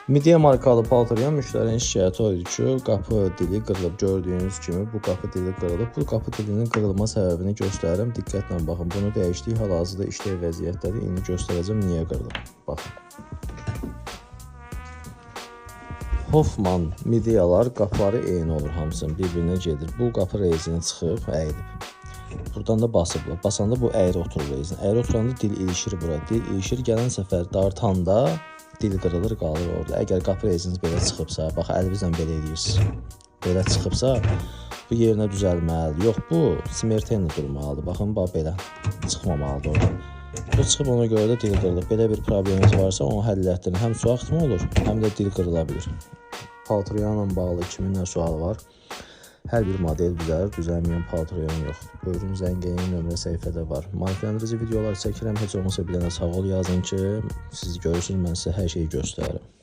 Midea markalı paltarıya müştərinin şikayəti o idi ki, qapı dili qırılıb. Gördüyünüz kimi bu qapı dili qırılıb. Bu qapı dilinin qırılma səbəbini göstərirəm. Diqqətlə baxın. Bunu dəyişdik. Hal-hazırda işlək vəziyyətləri indi göstərəcəm niyə qırılıb. Baxın. Hoffman midiyalar qapıları eyni olur hamısının bir-birinə gedir. Bu qapı rezini çıxıb, əyilib. Buradan da basıblar. Basanda bu əyri oturur rezin. Əyri oturanda dil ilişir bura. Dil ilişir. Gələn səfər dartanda dil qırılır, qalır orada. Əgər qapı reziniz belə çıxıbsa, bax əlinizlə belə edirsiniz. Belə çıxıbsa, bu yerinə düzəlməlidir. Yox, bu smertenlə durmalıdır. Baxın, bax belə çıxmamalıdır orada. Bu çıxıb ona görə də dil qırılır. Belə bir probleminiz varsa, onu həll etdirin. Həm su axımı olur, həm də dil qırıla bilir. Paltarıyla bağlı 2000 sual var. Hər bir model düzəlir, düzəlməyən paltaryon yoxdur. Buyurun, zəngəyin nömrə səhifədə var. Maarifləndirici videolar çəkirəm, heç olmasa bilənə sağ ol yazın ki, siz görürsünüz, mən sizə hər şeyi göstərirəm.